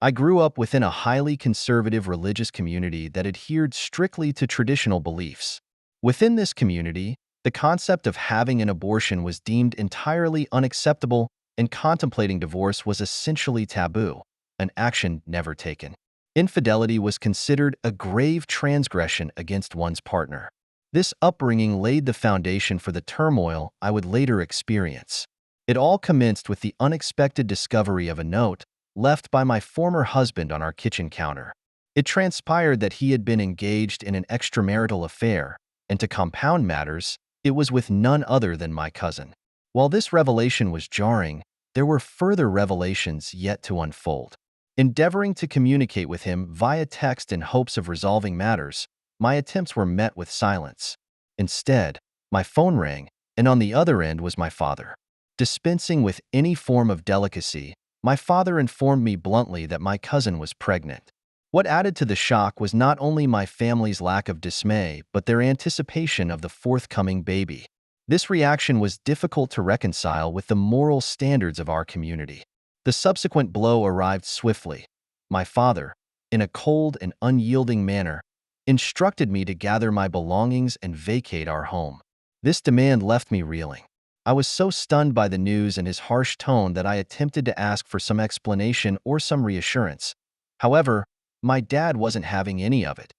I grew up within a highly conservative religious community that adhered strictly to traditional beliefs. Within this community, the concept of having an abortion was deemed entirely unacceptable, and contemplating divorce was essentially taboo, an action never taken. Infidelity was considered a grave transgression against one's partner. This upbringing laid the foundation for the turmoil I would later experience. It all commenced with the unexpected discovery of a note left by my former husband on our kitchen counter. It transpired that he had been engaged in an extramarital affair, and to compound matters, it was with none other than my cousin. While this revelation was jarring, there were further revelations yet to unfold. Endeavoring to communicate with him via text in hopes of resolving matters, my attempts were met with silence. Instead, my phone rang, and on the other end was my father. Dispensing with any form of delicacy, my father informed me bluntly that my cousin was pregnant. What added to the shock was not only my family's lack of dismay, but their anticipation of the forthcoming baby. This reaction was difficult to reconcile with the moral standards of our community. The subsequent blow arrived swiftly. My father, in a cold and unyielding manner, instructed me to gather my belongings and vacate our home. This demand left me reeling. I was so stunned by the news and his harsh tone that I attempted to ask for some explanation or some reassurance. However, my dad wasn't having any of it.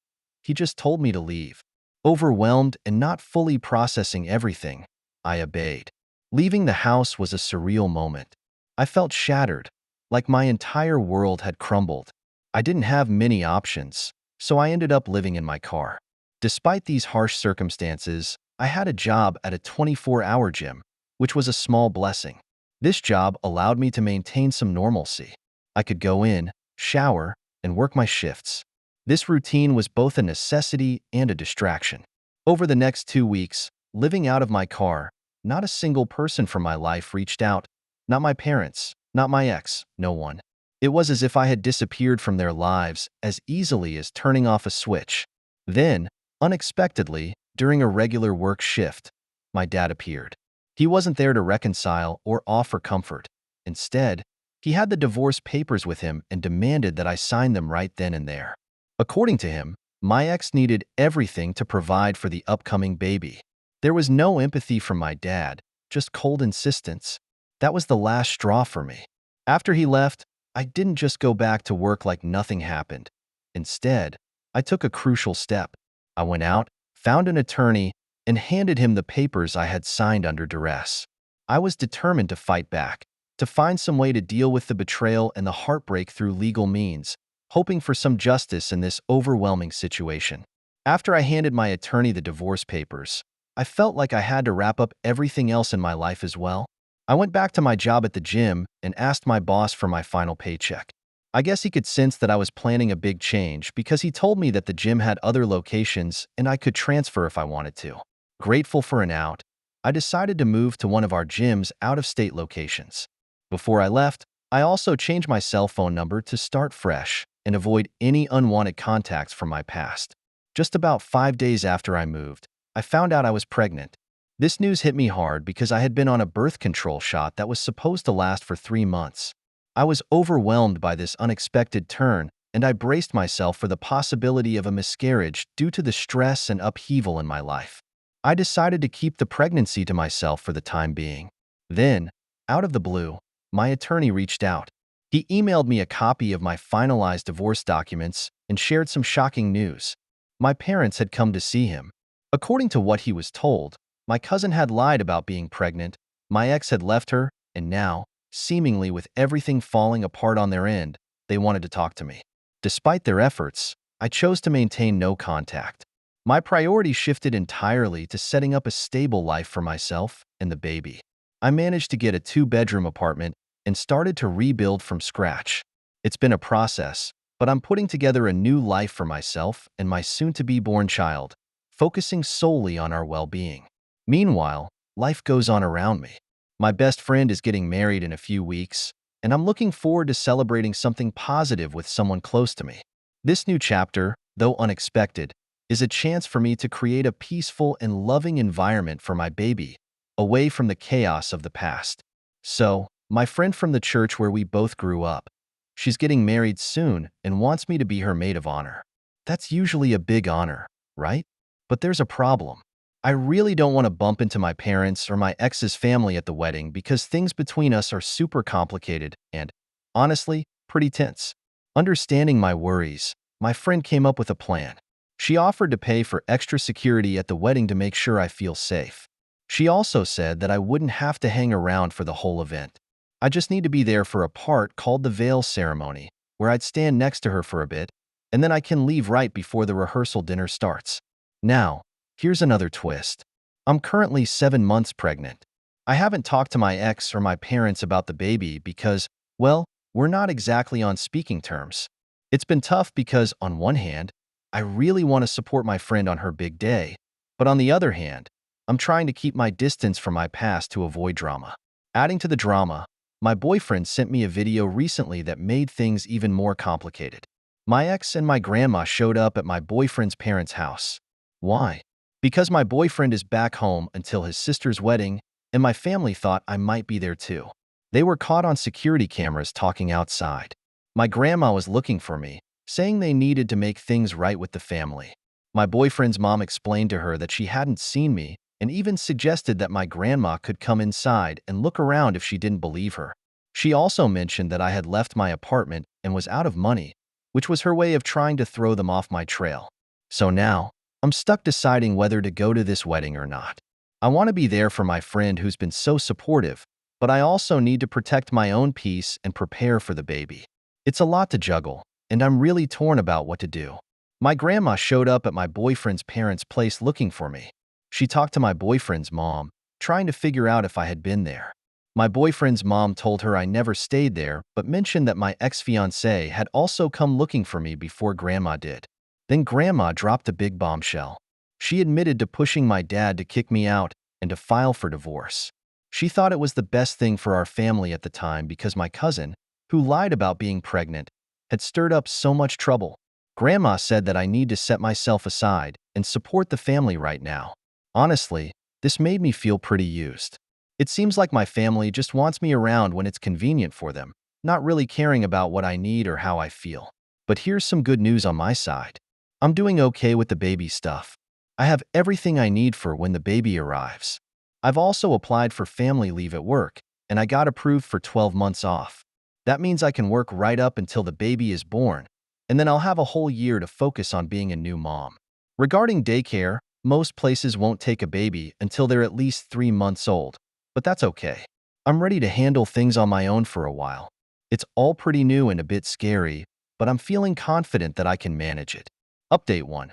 He just told me to leave. Overwhelmed and not fully processing everything, I obeyed. Leaving the house was a surreal moment. I felt shattered, like my entire world had crumbled. I didn't have many options, so I ended up living in my car. Despite these harsh circumstances, I had a job at a 24-hour gym, which was a small blessing. This job allowed me to maintain some normalcy. I could go in, shower, and work my shifts. This routine was both a necessity and a distraction. Over the next 2 weeks, living out of my car, not a single person from my life reached out. Not my parents, not my ex, no one. It was as if I had disappeared from their lives as easily as turning off a switch. Then, unexpectedly, during a regular work shift, my dad appeared. He wasn't there to reconcile or offer comfort. Instead, he had the divorce papers with him and demanded that I sign them right then and there. According to him, my ex needed everything to provide for the upcoming baby. There was no empathy from my dad, just cold insistence. That was the last straw for me. After he left, I didn't just go back to work like nothing happened. Instead, I took a crucial step. I went out, found an attorney, and handed him the papers I had signed under duress. I was determined to fight back, to find some way to deal with the betrayal and the heartbreak through legal means, hoping for some justice in this overwhelming situation. After I handed my attorney the divorce papers, I felt like I had to wrap up everything else in my life as well. I went back to my job at the gym and asked my boss for my final paycheck. I guess he could sense that I was planning a big change because he told me that the gym had other locations and I could transfer if I wanted to. Grateful for an out, I decided to move to one of our gym's out-of-state locations. Before I left, I also changed my cell phone number to start fresh and avoid any unwanted contacts from my past. Just about 5 days after I moved, I found out I was pregnant. This news hit me hard because I had been on a birth control shot that was supposed to last for 3 months. I was overwhelmed by this unexpected turn, and I braced myself for the possibility of a miscarriage due to the stress and upheaval in my life. I decided to keep the pregnancy to myself for the time being. Then, out of the blue, my attorney reached out. He emailed me a copy of my finalized divorce documents and shared some shocking news. My parents had come to see him. According to what he was told, my cousin had lied about being pregnant, my ex had left her, and now, seemingly with everything falling apart on their end, they wanted to talk to me. Despite their efforts, I chose to maintain no contact. My priority shifted entirely to setting up a stable life for myself and the baby. I managed to get a 2-bedroom apartment and started to rebuild from scratch. It's been a process, but I'm putting together a new life for myself and my soon-to-be-born child, focusing solely on our well-being. Meanwhile, life goes on around me. My best friend is getting married in a few weeks, and I'm looking forward to celebrating something positive with someone close to me. This new chapter, though unexpected, is a chance for me to create a peaceful and loving environment for my baby, away from the chaos of the past. So, my friend from the church where we both grew up, She's getting married soon and wants me to be her maid of honor. That's usually a big honor, right? But there's a problem. I really don't want to bump into my parents or my ex's family at the wedding because things between us are super complicated and, honestly, pretty tense. Understanding my worries, my friend came up with a plan. She offered to pay for extra security at the wedding to make sure I feel safe. She also said that I wouldn't have to hang around for the whole event. I just need to be there for a part called the veil ceremony, where I'd stand next to her for a bit, and then I can leave right before the rehearsal dinner starts. Now, here's another twist. I'm currently 7 months pregnant. I haven't talked to my ex or my parents about the baby because, well, we're not exactly on speaking terms. It's been tough because, on one hand, I really want to support my friend on her big day, but on the other hand, I'm trying to keep my distance from my past to avoid drama. Adding to the drama, my boyfriend sent me a video recently that made things even more complicated. My ex and my grandma showed up at my boyfriend's parents' house. Why? Because my boyfriend is back home until his sister's wedding, and my family thought I might be there too. They were caught on security cameras talking outside. My grandma was looking for me, saying they needed to make things right with the family. My boyfriend's mom explained to her that she hadn't seen me and even suggested that my grandma could come inside and look around if she didn't believe her. She also mentioned that I had left my apartment and was out of money, which was her way of trying to throw them off my trail. So now, I'm stuck deciding whether to go to this wedding or not. I want to be there for my friend who's been so supportive, but I also need to protect my own peace and prepare for the baby. It's a lot to juggle, and I'm really torn about what to do. My grandma showed up at my boyfriend's parents' place looking for me. She talked to my boyfriend's mom, trying to figure out if I had been there. My boyfriend's mom told her I never stayed there, but mentioned that my ex-fiancé had also come looking for me before Grandma did. Then Grandma dropped a big bombshell. She admitted to pushing my dad to kick me out and to file for divorce. She thought it was the best thing for our family at the time because my cousin, who lied about being pregnant, had stirred up so much trouble. Grandma said that I need to set myself aside and support the family right now. Honestly, this made me feel pretty used. It seems like my family just wants me around when it's convenient for them, not really caring about what I need or how I feel. But here's some good news on my side. I'm doing okay with the baby stuff. I have everything I need for when the baby arrives. I've also applied for family leave at work, and I got approved for 12 months off. That means I can work right up until the baby is born, and then I'll have a whole year to focus on being a new mom. Regarding daycare, most places won't take a baby until they're at least 3 months old, but that's okay. I'm ready to handle things on my own for a while. It's all pretty new and a bit scary, but I'm feeling confident that I can manage it. Update 1.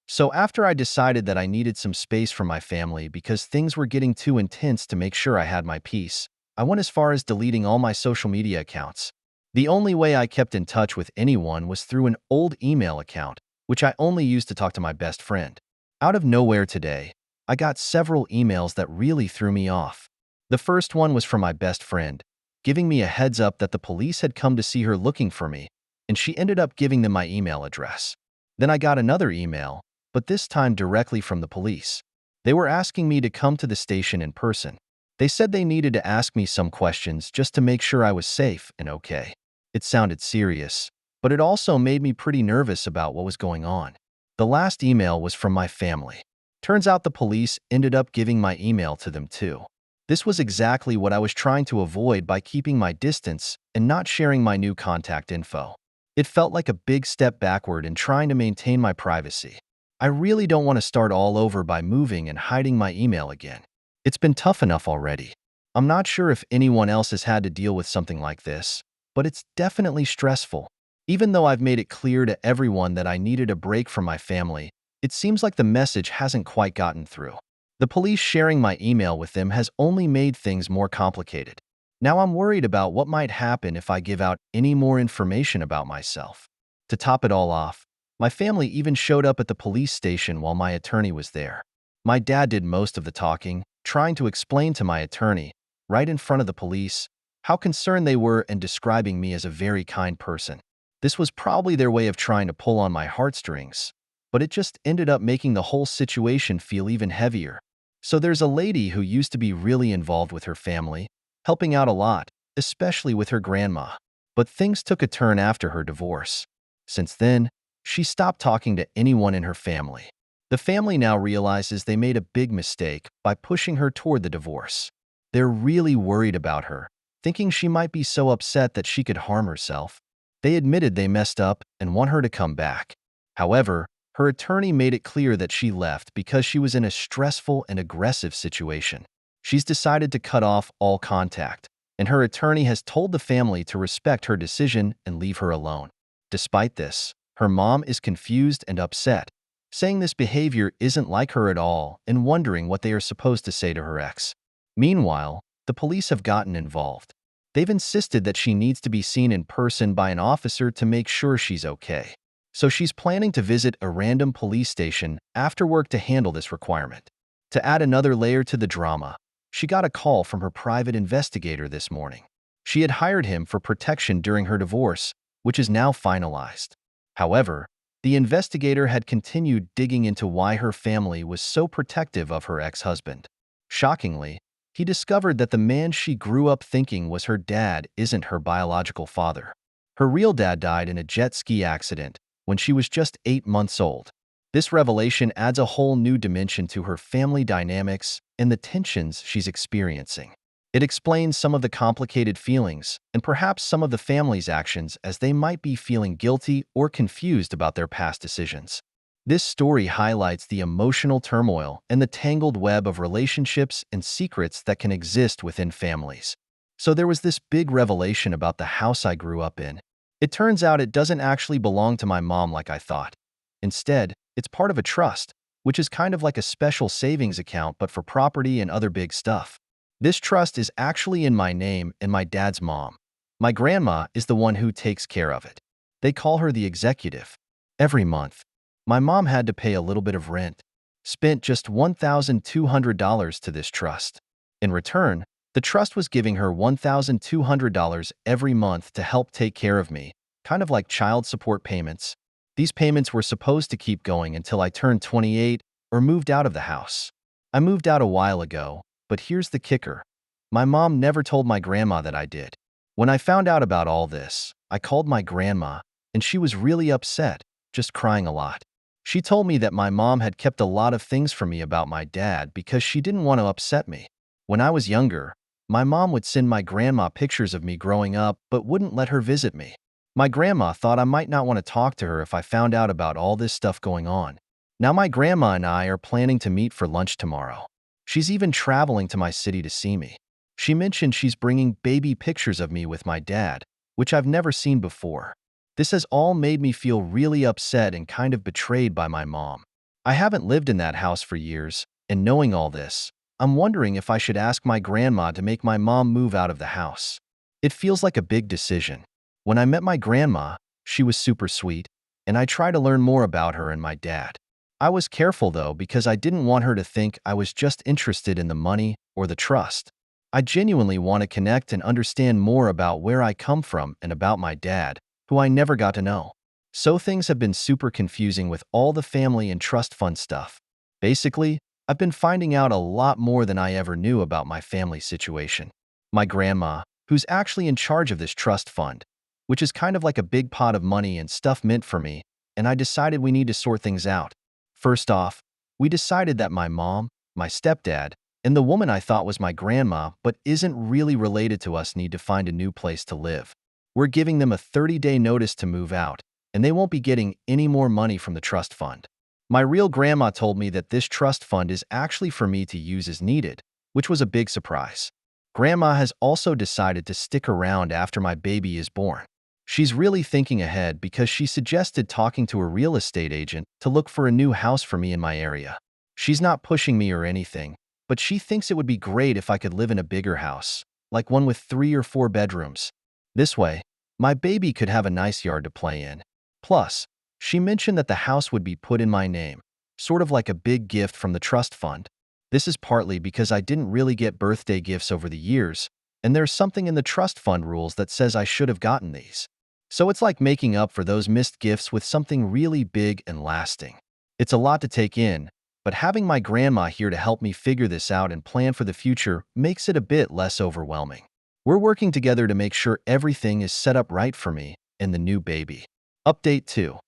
So after I decided that I needed some space from my family because things were getting too intense to make sure I had my peace, I went as far as deleting all my social media accounts. The only way I kept in touch with anyone was through an old email account, which I only used to talk to my best friend. Out of nowhere today, I got several emails that really threw me off. The first one was from my best friend, giving me a heads up that the police had come to see her looking for me, and she ended up giving them my email address. Then I got another email, but this time directly from the police. They were asking me to come to the station in person. They said they needed to ask me some questions just to make sure I was safe and okay. It sounded serious, but it also made me pretty nervous about what was going on. The last email was from my family. Turns out the police ended up giving my email to them too. This was exactly what I was trying to avoid by keeping my distance and not sharing my new contact info. It felt like a big step backward in trying to maintain my privacy. I really don't want to start all over by moving and hiding my email again. It's been tough enough already. I'm not sure if anyone else has had to deal with something like this, but it's definitely stressful. Even though I've made it clear to everyone that I needed a break from my family, it seems like the message hasn't quite gotten through. The police sharing my email with them has only made things more complicated. Now I'm worried about what might happen if I give out any more information about myself. To top it all off, my family even showed up at the police station while my attorney was there. My dad did most of the talking, trying to explain to my attorney, right in front of the police, how concerned they were and describing me as a very kind person. This was probably their way of trying to pull on my heartstrings, but it just ended up making the whole situation feel even heavier. So there's a lady who used to be really involved with her family, helping out a lot, especially with her grandma. But things took a turn after her divorce. Since then, she stopped talking to anyone in her family. The family now realizes they made a big mistake by pushing her toward the divorce. They're really worried about her, thinking she might be so upset that she could harm herself. They admitted they messed up and want her to come back. However, her attorney made it clear that she left because she was in a stressful and aggressive situation. She's decided to cut off all contact, and her attorney has told the family to respect her decision and leave her alone. Despite this, her mom is confused and upset, saying this behavior isn't like her at all and wondering what they are supposed to say to her ex. Meanwhile, the police have gotten involved. They've insisted that she needs to be seen in person by an officer to make sure she's okay. So she's planning to visit a random police station after work to handle this requirement. To add another layer to the drama, she got a call from her private investigator this morning. She had hired him for protection during her divorce, which is now finalized. However, the investigator had continued digging into why her family was so protective of her ex-husband. Shockingly, he discovered that the man she grew up thinking was her dad isn't her biological father. Her real dad died in a jet ski accident when she was just 8 months old. This revelation adds a whole new dimension to her family dynamics and the tensions she's experiencing. It explains some of the complicated feelings and perhaps some of the family's actions as they might be feeling guilty or confused about their past decisions. This story highlights the emotional turmoil and the tangled web of relationships and secrets that can exist within families. So there was this big revelation about the house I grew up in. It turns out it doesn't actually belong to my mom like I thought. Instead, it's part of a trust, which is kind of like a special savings account but for property and other big stuff. This trust is actually in my name and my dad's mom. My grandma is the one who takes care of it. They call her the executive. Every month, my mom had to pay a little bit of rent, spent just $1,200 to this trust. In return, the trust was giving her $1,200 every month to help take care of me, kind of like child support payments. These payments were supposed to keep going until I turned 28 or moved out of the house. I moved out a while ago, but here's the kicker. My mom never told my grandma that I did. When I found out about all this, I called my grandma, and she was really upset, just crying a lot. She told me that my mom had kept a lot of things from me about my dad because she didn't want to upset me. When I was younger, my mom would send my grandma pictures of me growing up but wouldn't let her visit me. My grandma thought I might not want to talk to her if I found out about all this stuff going on. Now my grandma and I are planning to meet for lunch tomorrow. She's even traveling to my city to see me. She mentioned she's bringing baby pictures of me with my dad, which I've never seen before. This has all made me feel really upset and kind of betrayed by my mom. I haven't lived in that house for years, and knowing all this, I'm wondering if I should ask my grandma to make my mom move out of the house. It feels like a big decision. When I met my grandma, she was super sweet, and I tried to learn more about her and my dad. I was careful though because I didn't want her to think I was just interested in the money or the trust. I genuinely want to connect and understand more about where I come from and about my dad, who I never got to know. So things have been super confusing with all the family and trust fund stuff. Basically, I've been finding out a lot more than I ever knew about my family situation. My grandma, who's actually in charge of this trust fund, which is kind of like a big pot of money and stuff meant for me, and I decided we need to sort things out. First off, we decided that my mom, my stepdad, and the woman I thought was my grandma but isn't really related to us need to find a new place to live. We're giving them a 30-day notice to move out, and they won't be getting any more money from the trust fund. My real grandma told me that this trust fund is actually for me to use as needed, which was a big surprise. Grandma has also decided to stick around after my baby is born. She's really thinking ahead because she suggested talking to a real estate agent to look for a new house for me in my area. She's not pushing me or anything, but she thinks it would be great if I could live in a bigger house, like one with 3 or 4 bedrooms. This way, my baby could have a nice yard to play in. Plus, she mentioned that the house would be put in my name, sort of like a big gift from the trust fund. This is partly because I didn't really get birthday gifts over the years, and there's something in the trust fund rules that says I should have gotten these. So it's like making up for those missed gifts with something really big and lasting. It's a lot to take in, but having my grandma here to help me figure this out and plan for the future makes it a bit less overwhelming. We're working together to make sure everything is set up right for me and the new baby. Update 2.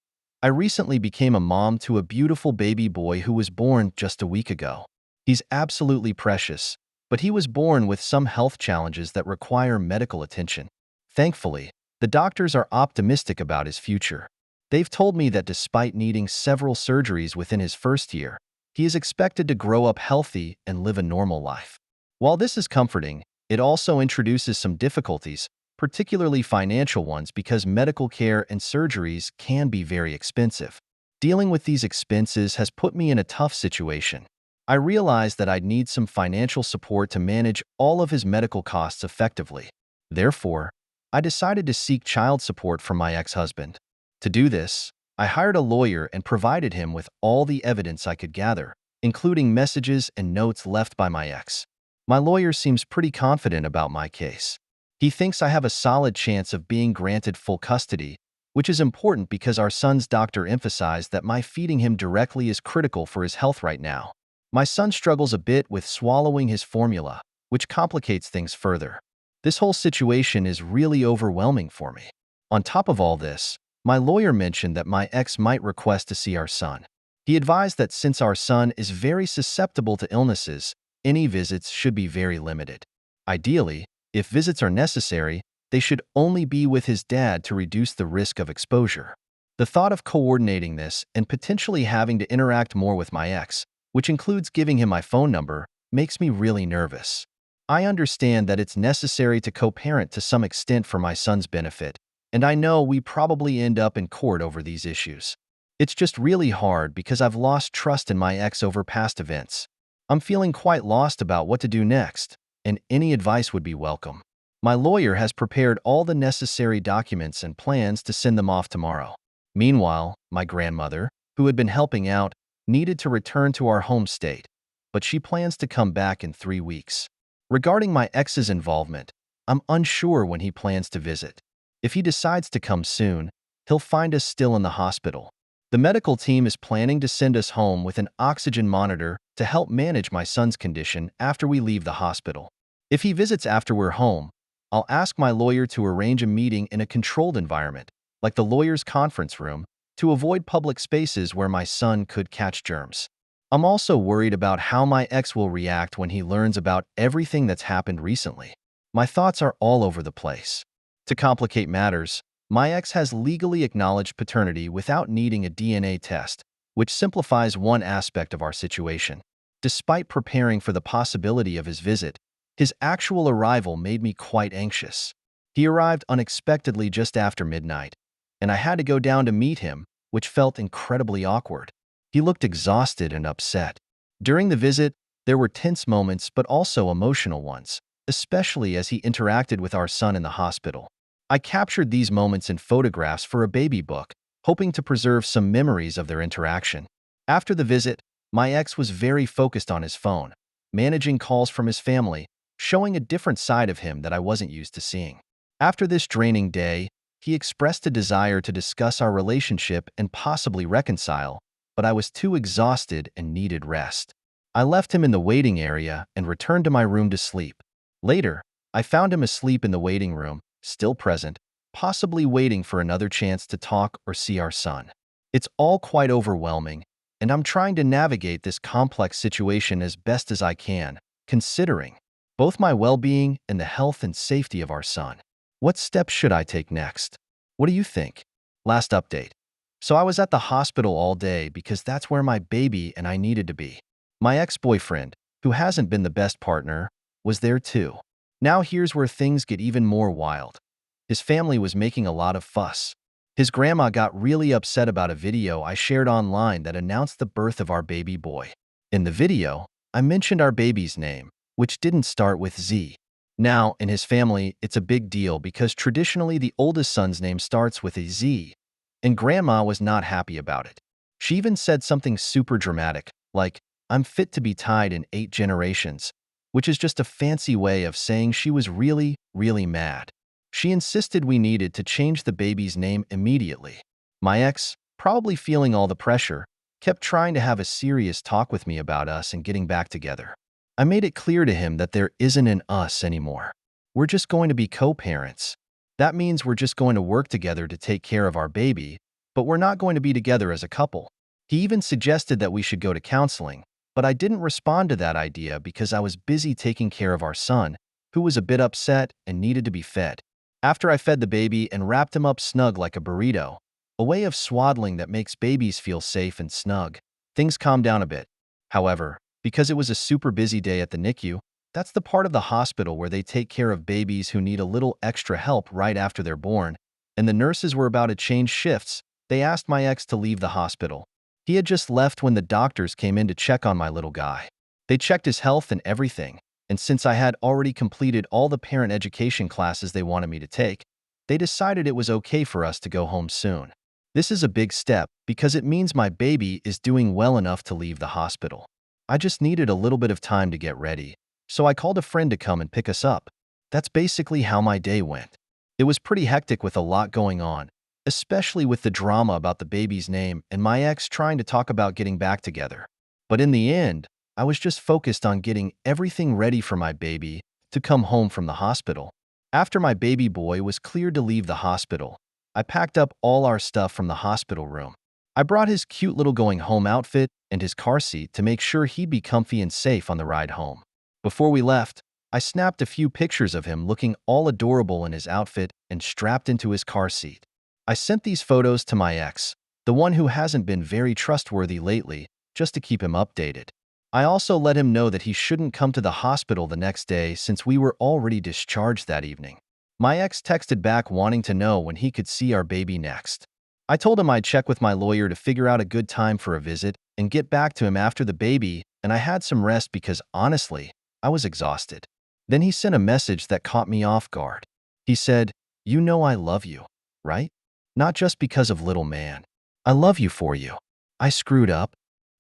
I recently became a mom to a beautiful baby boy who was born just a week ago. He's absolutely precious, but he was born with some health challenges that require medical attention. Thankfully, the doctors are optimistic about his future. They've told me that despite needing several surgeries within his first year, he is expected to grow up healthy and live a normal life. While this is comforting, it also introduces some difficulties, particularly financial ones, because medical care and surgeries can be very expensive. Dealing with these expenses has put me in a tough situation. I realized that I'd need some financial support to manage all of his medical costs effectively. Therefore, I decided to seek child support from my ex-husband. To do this, I hired a lawyer and provided him with all the evidence I could gather, including messages and notes left by my ex. My lawyer seems pretty confident about my case. He thinks I have a solid chance of being granted full custody, which is important because our son's doctor emphasized that my feeding him directly is critical for his health right now. My son struggles a bit with swallowing his formula, which complicates things further. This whole situation is really overwhelming for me. On top of all this, my lawyer mentioned that my ex might request to see our son. He advised that since our son is very susceptible to illnesses, any visits should be very limited. Ideally, if visits are necessary, they should only be with his dad to reduce the risk of exposure. The thought of coordinating this and potentially having to interact more with my ex, which includes giving him my phone number, makes me really nervous. I understand that it's necessary to co-parent to some extent for my son's benefit, and I know we probably end up in court over these issues. It's just really hard because I've lost trust in my ex over past events. I'm feeling quite lost about what to do next, and any advice would be welcome. My lawyer has prepared all the necessary documents and plans to send them off tomorrow. Meanwhile, my grandmother, who had been helping out, needed to return to our home state, but she plans to come back in 3 weeks. Regarding my ex's involvement, I'm unsure when he plans to visit. If he decides to come soon, he'll find us still in the hospital. The medical team is planning to send us home with an oxygen monitor to help manage my son's condition after we leave the hospital. If he visits after we're home, I'll ask my lawyer to arrange a meeting in a controlled environment, like the lawyer's conference room, to avoid public spaces where my son could catch germs. I'm also worried about how my ex will react when he learns about everything that's happened recently. My thoughts are all over the place. To complicate matters, my ex has legally acknowledged paternity without needing a DNA test, which simplifies one aspect of our situation. Despite preparing for the possibility of his visit, his actual arrival made me quite anxious. He arrived unexpectedly just after midnight, and I had to go down to meet him, which felt incredibly awkward. He looked exhausted and upset. During the visit, there were tense moments but also emotional ones, especially as he interacted with our son in the hospital. I captured these moments in photographs for a baby book, hoping to preserve some memories of their interaction. After the visit, my ex was very focused on his phone, managing calls from his family, showing a different side of him that I wasn't used to seeing. After this draining day, he expressed a desire to discuss our relationship and possibly reconcile, but I was too exhausted and needed rest. I left him in the waiting area and returned to my room to sleep. Later, I found him asleep in the waiting room, still present, possibly waiting for another chance to talk or see our son. It's all quite overwhelming, and I'm trying to navigate this complex situation as best as I can, considering both my well-being and the health and safety of our son. What steps should I take next? What do you think? Last update. So I was at the hospital all day because that's where my baby and I needed to be. My ex-boyfriend, who hasn't been the best partner, was there too. Now here's where things get even more wild. His family was making a lot of fuss. His grandma got really upset about a video I shared online that announced the birth of our baby boy. In the video, I mentioned our baby's name, which didn't start with Z. Now, in his family, it's a big deal because traditionally the oldest son's name starts with a Z, and Grandma was not happy about it. She even said something super dramatic, like, "I'm fit to be tied in 8 generations," which is just a fancy way of saying she was really, really mad. She insisted we needed to change the baby's name immediately. My ex, probably feeling all the pressure, kept trying to have a serious talk with me about us and getting back together. I made it clear to him that there isn't an us anymore. We're just going to be co-parents. That means we're just going to work together to take care of our baby, but we're not going to be together as a couple. He even suggested that we should go to counseling, but I didn't respond to that idea because I was busy taking care of our son, who was a bit upset and needed to be fed. After I fed the baby and wrapped him up snug like a burrito, a way of swaddling that makes babies feel safe and snug, things calmed down a bit. However, because it was a super busy day at the NICU, that's the part of the hospital where they take care of babies who need a little extra help right after they're born, and the nurses were about to change shifts, they asked my ex to leave the hospital. He had just left when the doctors came in to check on my little guy. They checked his health and everything, and since I had already completed all the parent education classes they wanted me to take, they decided it was okay for us to go home soon. This is a big step because it means my baby is doing well enough to leave the hospital. I just needed a little bit of time to get ready, so I called a friend to come and pick us up. That's basically how my day went. It was pretty hectic with a lot going on, especially with the drama about the baby's name and my ex trying to talk about getting back together. But in the end, I was just focused on getting everything ready for my baby to come home from the hospital. After my baby boy was cleared to leave the hospital, I packed up all our stuff from the hospital room. I brought his cute little going home outfit and his car seat to make sure he'd be comfy and safe on the ride home. Before we left, I snapped a few pictures of him looking all adorable in his outfit and strapped into his car seat. I sent these photos to my ex, the one who hasn't been very trustworthy lately, just to keep him updated. I also let him know that he shouldn't come to the hospital the next day since we were already discharged that evening. My ex texted back wanting to know when he could see our baby next. I told him I'd check with my lawyer to figure out a good time for a visit and get back to him after the baby, and I had some rest because, honestly, I was exhausted. Then he sent a message that caught me off guard. He said, "You know I love you, right? Not just because of little man. I love you for you." I screwed up.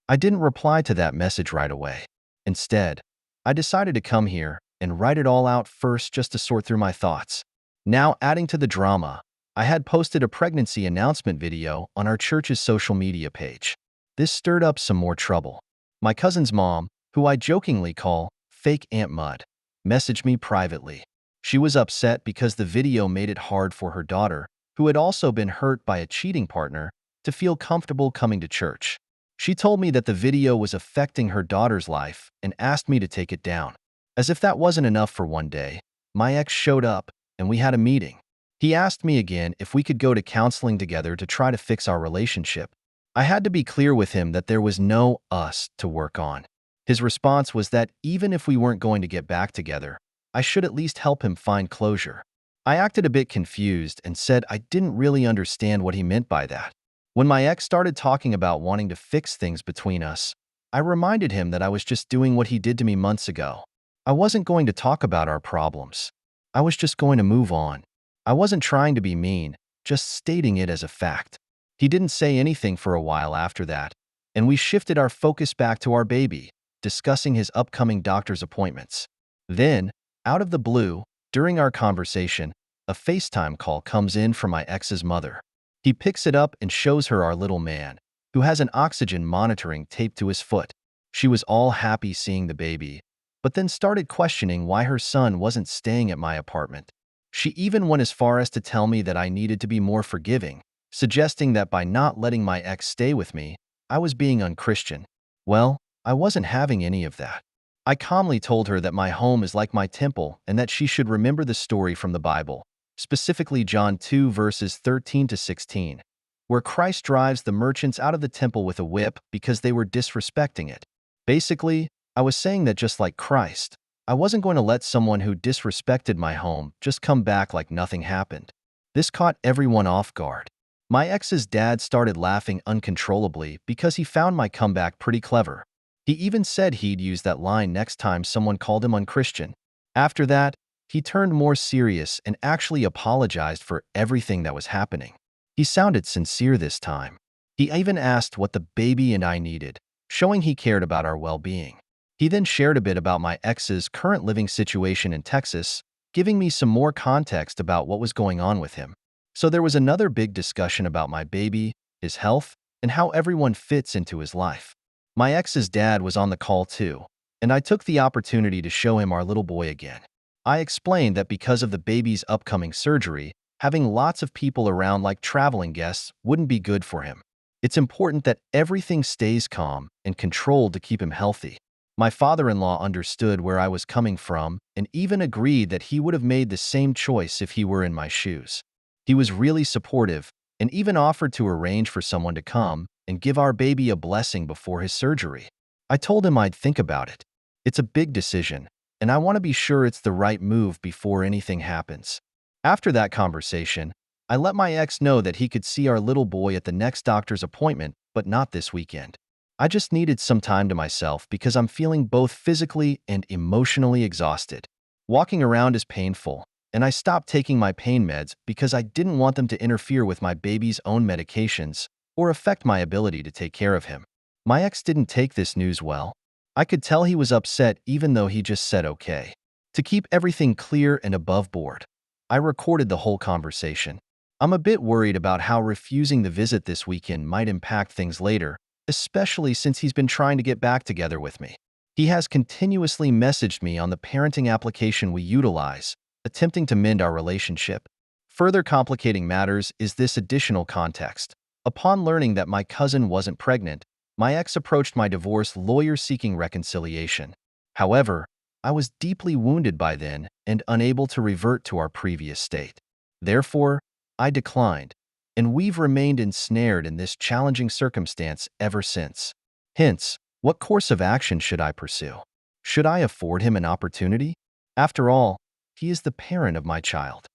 I didn't reply to that message right away. Instead, I decided to come here and write it all out first just to sort through my thoughts. Now, adding to the drama, I had posted a pregnancy announcement video on our church's social media page. This stirred up some more trouble. My cousin's mom, who I jokingly call Fake Aunt Mud, messaged me privately. She was upset because the video made it hard for her daughter, who had also been hurt by a cheating partner, to feel comfortable coming to church. She told me that the video was affecting her daughter's life and asked me to take it down. As if that wasn't enough for one day, my ex showed up and we had a meeting. He asked me again if we could go to counseling together to try to fix our relationship. I had to be clear with him that there was no us to work on. His response was that even if we weren't going to get back together, I should at least help him find closure. I acted a bit confused and said I didn't really understand what he meant by that. When my ex started talking about wanting to fix things between us, I reminded him that I was just doing what he did to me months ago. I wasn't going to talk about our problems. I was just going to move on. I wasn't trying to be mean, just stating it as a fact. He didn't say anything for a while after that, and we shifted our focus back to our baby, discussing his upcoming doctor's appointments. Then, out of the blue, during our conversation, a FaceTime call comes in from my ex's mother. He picks it up and shows her our little man, who has an oxygen monitoring taped to his foot. She was all happy seeing the baby, but then started questioning why her son wasn't staying at my apartment. She even went as far as to tell me that I needed to be more forgiving, suggesting that by not letting my ex stay with me, I was being unchristian. Well, I wasn't having any of that. I calmly told her that my home is like my temple and that she should remember the story from the Bible, specifically John 2 verses 13 to 16, where Christ drives the merchants out of the temple with a whip because they were disrespecting it. Basically, I was saying that just like Christ, I wasn't going to let someone who disrespected my home just come back like nothing happened. This caught everyone off guard. My ex's dad started laughing uncontrollably because he found my comeback pretty clever. He even said he'd use that line next time someone called him unchristian. After that, he turned more serious and actually apologized for everything that was happening. He sounded sincere this time. He even asked what the baby and I needed, showing he cared about our well-being. He then shared a bit about my ex's current living situation in Texas, giving me some more context about what was going on with him. So there was another big discussion about my baby, his health, and how everyone fits into his life. My ex's dad was on the call too, and I took the opportunity to show him our little boy again. I explained that because of the baby's upcoming surgery, having lots of people around like traveling guests wouldn't be good for him. It's important that everything stays calm and controlled to keep him healthy. My father-in-law understood where I was coming from and even agreed that he would have made the same choice if he were in my shoes. He was really supportive and even offered to arrange for someone to come and give our baby a blessing before his surgery. I told him I'd think about it. It's a big decision, and I want to be sure it's the right move before anything happens. After that conversation, I let my ex know that he could see our little boy at the next doctor's appointment, but not this weekend. I just needed some time to myself because I'm feeling both physically and emotionally exhausted. Walking around is painful, and I stopped taking my pain meds because I didn't want them to interfere with my baby's own medications or affect my ability to take care of him. My ex didn't take this news well. I could tell he was upset even though he just said okay. To keep everything clear and above board, I recorded the whole conversation. I'm a bit worried about how refusing the visit this weekend might impact things later, especially since he's been trying to get back together with me. He has continuously messaged me on the parenting application we utilize, attempting to mend our relationship. Further complicating matters is this additional context. Upon learning that my cousin wasn't pregnant, my ex approached my divorce lawyer seeking reconciliation. However, I was deeply wounded by then and unable to revert to our previous state. Therefore, I declined, and we've remained ensnared in this challenging circumstance ever since. Hence, what course of action should I pursue? Should I afford him an opportunity? After all, he is the parent of my child.